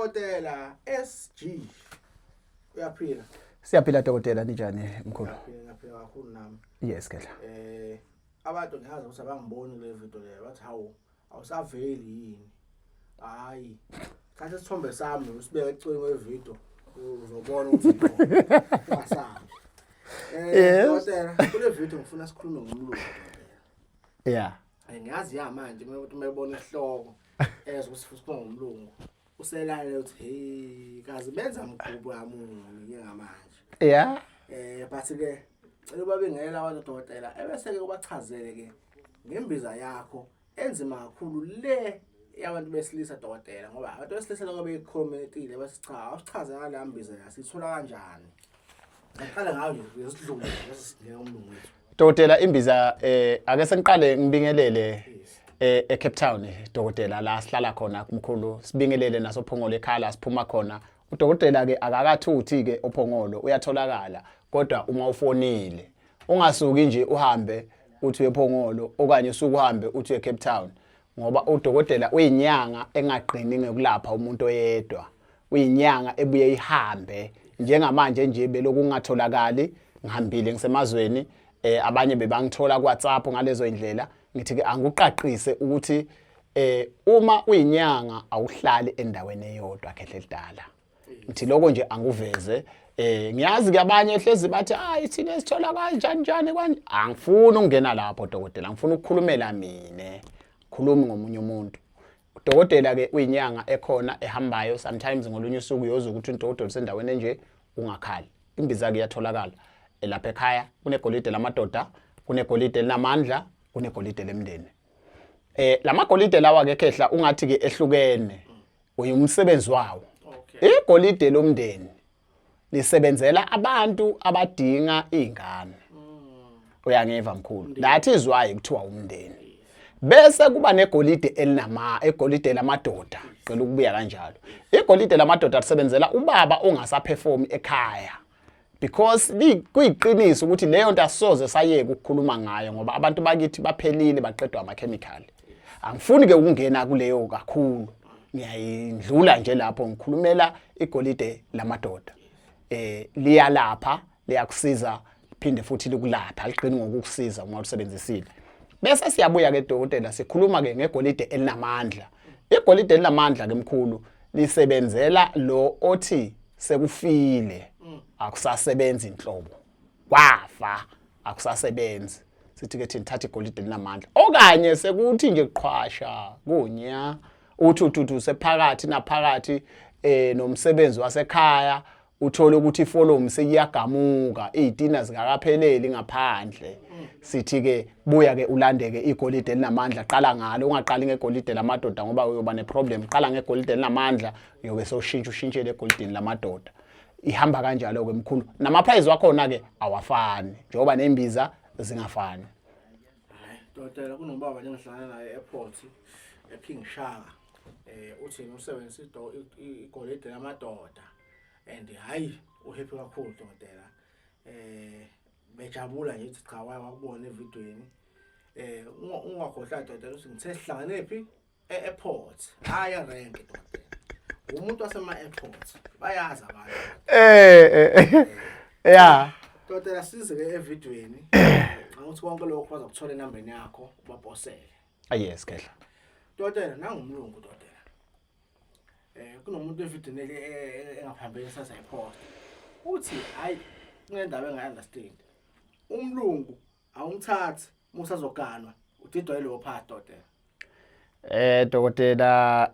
Dokotela SG. Uyaphila? Siyaphila dokotela njani mkhulu? Ngiyaphila kakhulu nami. Yes kela. Abantu ngiyazi ukuthi abangiboni kule video le bathi hawu awusaveli yini? Hayi. Thatha isithombe sami usibeke eceleni kwevideo uzobona ukuthi asazi. Dokotela, kule video ngifuna sikhulume ngomlungu dokotela. Yeah. Ngiyazi manje ukuthi mayebona isihloko ukuthi ngomlungu. Uselale uthi hey kazi benza mgubo yami ngamanje. Yeah. But ke cela babengela abantu dokotela ebese ke ubachazele ke ngembiza yakho enzima kakhulu le yabantu besilisa dokotela ngoba abantu besilisa lokho beyicommentile basicha awusichaze ngala mbiza yasithola kanjani. Ngaqala ngayo nje usidlule sesingena umlungu wethu. Dokotela imbiza ake sengiqale ngibingelele eCape Town dokotela la sihlala khona kumkhulu sibingelele nasophongolo ekhala siphuma khona udokotela ke akakathuthi ke ophongolo uyatholakala kodwa uma ufonile ungasuki nje uhambe uthi ephongolo okanye usuku uhambe uthi eCape Town ngoba udokotela uyinyanga engaqini ngokulapha umuntu oyedwa uyinyanga ebuye ihambe njengamanje nje beloku ungatholakali ngihambile ngisemazweni abanye bebangithola kuWhatsApp ngalezo indlela ngithi ke anguqaqise ukuthi uma uyinyanga awuhlali endaweni eyodwa khehle lidala ngithi lokho nje anguveze ngiyazi ke abanye ehlezi bathi hayi thina esithola kanjani njani kwani angifuni ukungena lapho dokotela ngifuna ukukhulumela mina khulumi ngomunye umuntu udokotela ke uyinyanga ekhona ehambayo sometimes ngolunye usuku uyoza ukuthi udokotela sendaweni nje ungakhali imbiza ke yatholakala lapha ekhaya kunegolide lamadoda kunegolide linamandla kunegolide lemndeni lamagolide lawa ke khehla ungathi ke ehlukene uyumsebenzi wawo igolide lomndeni lisebenzela abantu abadinga izingane uyangeva mkhulu that is why kuthiwa umndeni bese kuba negolide egolide lamadoda qela ukubuya kanjalo igolide lamadoda lisebenzela ubaba ongasaperform ekhaya because kuyiqiniso ukuthi leyo nto asoze sayeke ukukhuluma ngayo ngoba abantu bakithi baphelile baqedwa amakhemikhali angifuni ke ukungena kuleyo kakhulu ngiyayindlula nje lapho ngikhulumela igolide lamadoda liyalapha liyakusiza phinde futhi likulapha aliqini ngokukusiza uma ulisebenzisile bese siyabuya ke dokotela sikhuluma ke ngegolide elinamandla igolide elinamandla ke mkhulu lisebenzela lo othi sekufile akusasebenzi inhlobo kwafa akusasebenzi sithi ke thina thatha igolide linamandla okanye sekuthi nje qhwasha kunya uthi sephakathi naphakathi nomsebenzi wasekhaya uthola ukuthi ifollow seyiyagamuka izitina zingakapheleli ngaphandle sithi ke buya ke ulandeke igolide linamandla qala ngalo ungaqali ngegolide lamadoda ngoba uyoba neproblem qala ngegolide linamandla uyobe sowushintshe legolideni lamadoda ihamba kanjalo ke mkhulu namaprice wakhona ke awafani njengoba nembiza zingafani. Hayi dokotela kunobaba njengihlangana naye eairport ePing Shaka uthi umsebenzi igolide lamadoda and hayi uhappy kakhulu dokotela bejabula nje ukuthi cha wakubona evidweni ungakhohlwa dokotela ukuthi ngithe sihlangane phi eairport hayi rank dokotela umuntu wasema-airport bayazi abantu yeah dokotela size ke evidweni ukuthi konke lokho bazokuthola inambeni yakho ubabhosele yes kehla dokotela nangumlungu dokotela kunomuntu evidweni engaphambili sasa-airport uthi hayi kunendaba engayi-understand umlungu awumthathi musazoganwa udidwa yilowo phathi dokotela. Dokotela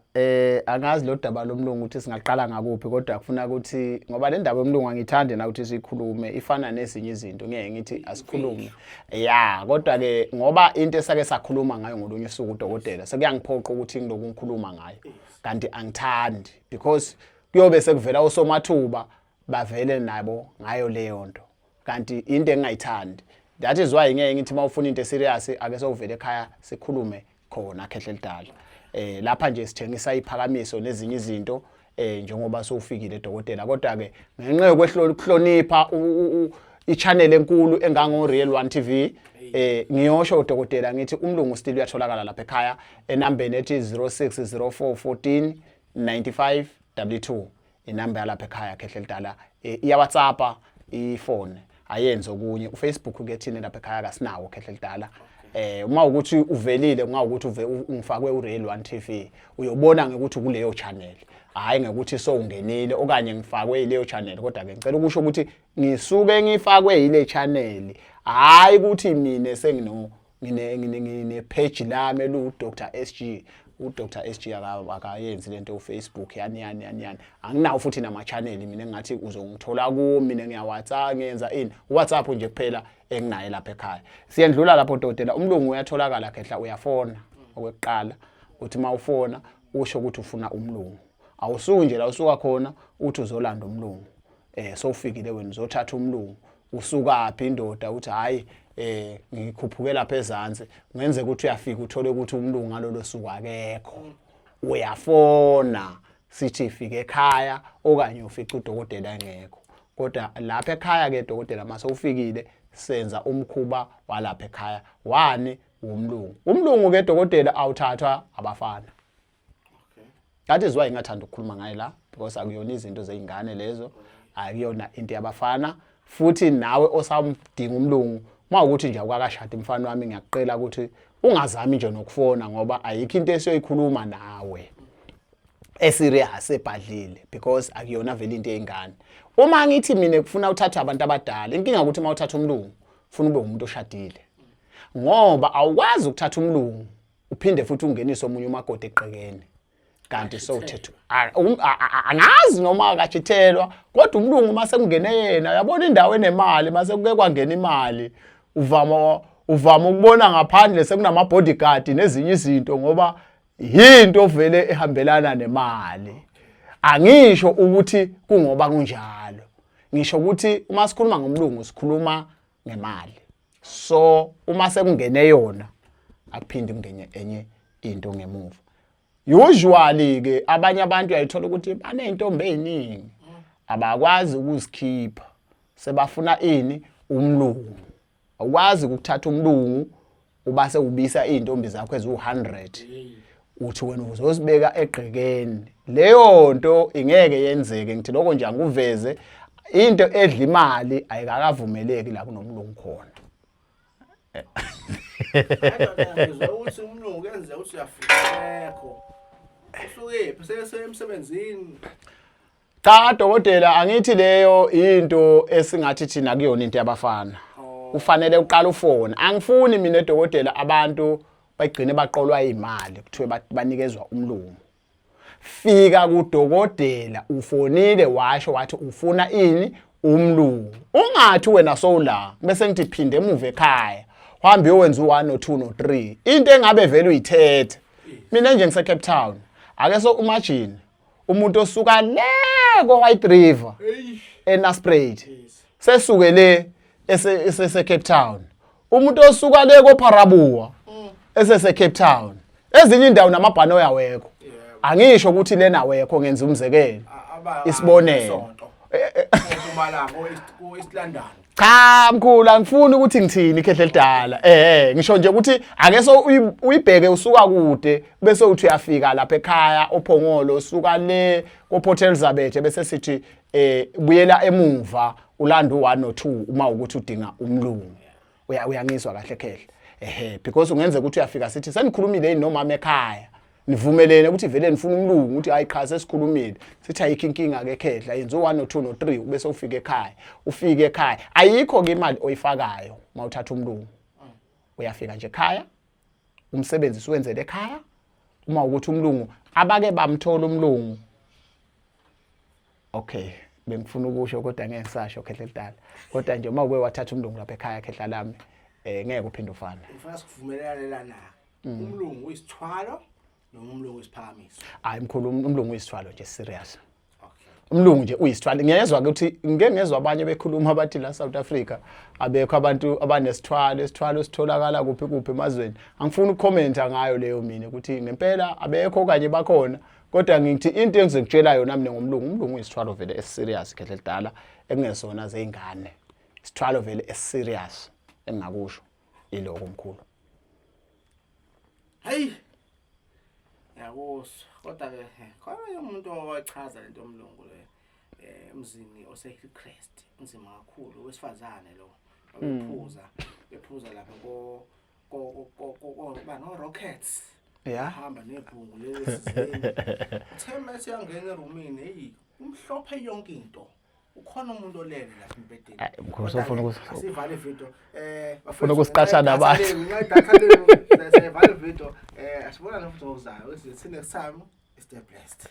angazi lo daba lomlungu ukuthi singaqala ngakuphi kodwa kufuna ukuthi ngoba le ndaba yomlungu angithande na ukuthi sikhulume ifana nezinye izinto ngeke ngithi asikhulume yeah kodwa ke ngoba into esake sakhuluma ngayo ngolunye usuku dokotela sekuyangiphoqa ukuthi ngiloku ngikhuluma ngayo kanti angithandi because kuyobe sekuvela osomathuba bavele nabo ngayo leyo nto kanti into engingayithandi that is why ngeke ngithi mawufuna into serious ake sowuvela ekhaya sikhulume khona khehle lidala lapha nje sithengisa iphakamiso nezinye izinto njengoba sowufikile dokotela kodwa ke ngenxa yokuhlonipha i-channel enkulu engango Real 1 TV ngiyosho udokotela ngithi umlungu still uyatholakala lapha ekhaya enambeni ethi 0604 14 95 W2 inamba yalapha ekhaya Khehla Elidala iya WhatsApp ifone ayenze okunye uFacebook ke thina lapha ekhaya kasinawo Khehla Elidala uma ukuthi uvelile uma ukuthi ungifakwe uRail 1 TV uyobona ngekuthi kuleyo channel hayi ngekuthi so ungenile okanye ngifakwe ileyo channel kodwa ke ngicela ukusho ukuthi ngisuke ngifakwe ile channel hayi ukuthi mina ngine page lami lu Dr SG uDr SG akayenzi lento uFacebook yani anginawo futhi nama channel mina engathi uzongithola kuwo mina ngiya WhatsApp ngiyenza ini WhatsApp nje kuphela enginayo lapha ekhaya siyendlula lapho Dokotela umlungu uyatholakala Khehla uyafona okwekuqala uthi mawufona usho ukuthi ufuna umlungu awusuki nje la usuka khona uthi uzolanda umlungu sowufikile wena uzothatha umlungu usukaphi indoda uthi hayi ngikhuphukela lapha ezantsi ngenze ukuthi uyafika uthole ukuthi umlungu ngalolo suku akekho uyafona sithi ifike ekhaya okanye ufica uDokotela engekho kodwa lapha ekhaya ke Dokotela mase ufikile senza umkhuba walapha ekhaya wani umlungu ke Dokotela awuthathwa abafana that is why ngingathanda ukukhuluma ngaye la because akuyona izinto zeingane lezo akuyona into yabafana futhi nawe osamdinga umlungu mawukuthi nje akakashada umfana wami ngiyaqela ukuthi ungazami nje nokufona ngoba ayikho into esiyoyikhuluma nawe eserious ebhadlile because akuyona vele into yeingane uma ngithi mina kufuna uthatha abantu abadala inkinga ukuthi mawuthatha umlungu ufuna ube umuntu oshadile ngoba awukwazi ukuthatha umlungu uphinde futhi ungenise omunye umakoti eqekeni kanti sowuthethu angazi noma akachithelwa kodwa umlungu mase kungene yena yabona indawo enemali mase kuke kwangena imali uvama ukubona ngaphandle sekunama bodyguard nezinye izinto ngoba yinto vele ehambelana nemali angisho ukuthi kungoba kunjalo ngisho ukuthi uma sikhuluma ngomlungu sikhuluma ngemali so uma sekungene yona akuphindi kungene enye into ngemuva usually ke abanye abantu uyayithola ukuthi baneintombi eziningi abakwazi ukuzikhipha sebafuna ini umlungu awukwazi ukuthatha umlungu ubase ubisa izintombi zakho ezu100 uthi wena uzosibeka egqekeni leyo nto ingeke yenzeke ngithi lokho nje anguveze into edla imali ayikakavumeleki la kunomlungu khona ngizwa ukuthi umlungu kenze ukuthi uyafikekho usuke emsebenzini cha Dokotela angithi leyo into esingathi thina kuyona into yabafana ufanele uqala ufona angifuni mina Dokotela abantu bagcine baqolwa imali kuthiwe banikezwa umlungu fika kuDokotela ufonile washo wathi ufuna ini umlungu ungathi wena sowula bese ngithi phinde emuva ekhaya uhambe uyenza u1 no2 no3 into engabe vele uyithethe mina nje ngise Cape Town ake so imagine umuntu osuka le ko White River eNaspruit sesuke le ese Cape Town umuntu osuka le ko Pharabuwa ese Cape Town ezinye indawo namabhano yawekho angisho ukuthi lena wekho ngenza umzekelo isibonelo uMalango ku-East London cha mkhulu angifuni ukuthi ngithini Khehla Elidala ngisho nje ukuthi ake so uyibheke usuka kude bese uthi uyafika lapha ekhaya oPhongolo usuka le koPort Elizabeth bese sithi buyela emuva ulanda u1 no2 uma ukuthi udinga umlungu uyangizwa kahle Khehla because ungenze ukuthi uyafika sithi senikhulumile nomama ekhaya nivumelene ukuthi vele nifuna umlungu ukuthi hayi cha sesikhulumile sithi ayikho inkinga ke Khehla yenza u1 no2 no3 bese ufike ekhaya ayikho ke imali oyifakayo mawuthatha umlungu uyafika nje ekhaya umsebenzi siwenzele ekhaya uma ukuthi umlungu abake bamthola umlungu okay bengifuna ukusho kodwa ngeke ngisasho Khehla Elidala kodwa nje uma ube wathatha umlungu lapha ekhaya Khehla lami ngeke uphinde ufana ufuna sikuvumelana la umlungu uyisithwalo noma umlungu isiphakamiso hayi mkhulu umlungu uyisithwalo nje serious umlungu nje uyisithwalo ngiyezwa ukuthi ngeke ngezwe abanye bekhuluma abathi la South Africa abekho abantu abanesithwalo sitholakala kuphi emazweni angifuni ukucomment ngayo leyo mina ukuthi ngempela abekho kanye bakhona kodwa ngithi into engizokutshela yona mina umlungu uyisithwalo vele eserious Khehla Elidala ekungesona zeingane isithwalo vele eserious engakusho iloko mkhulu hey yabuswa Kodwa ke khona umuntu owachaza lento yomlungu le emzini oseKrest inzima kakhulu wesifazane lo bephuza lapha no Rockets hamba nebhungu lesi Thema siyangena erumini hey umhlophe yonke into ukhona umuntu olele lapha empedeni mkhosi ufuna asivale ividiyo ufuna ukusiqasha nabantu sivale ividiyo asibona futhi okuzayo see next time stay blessed.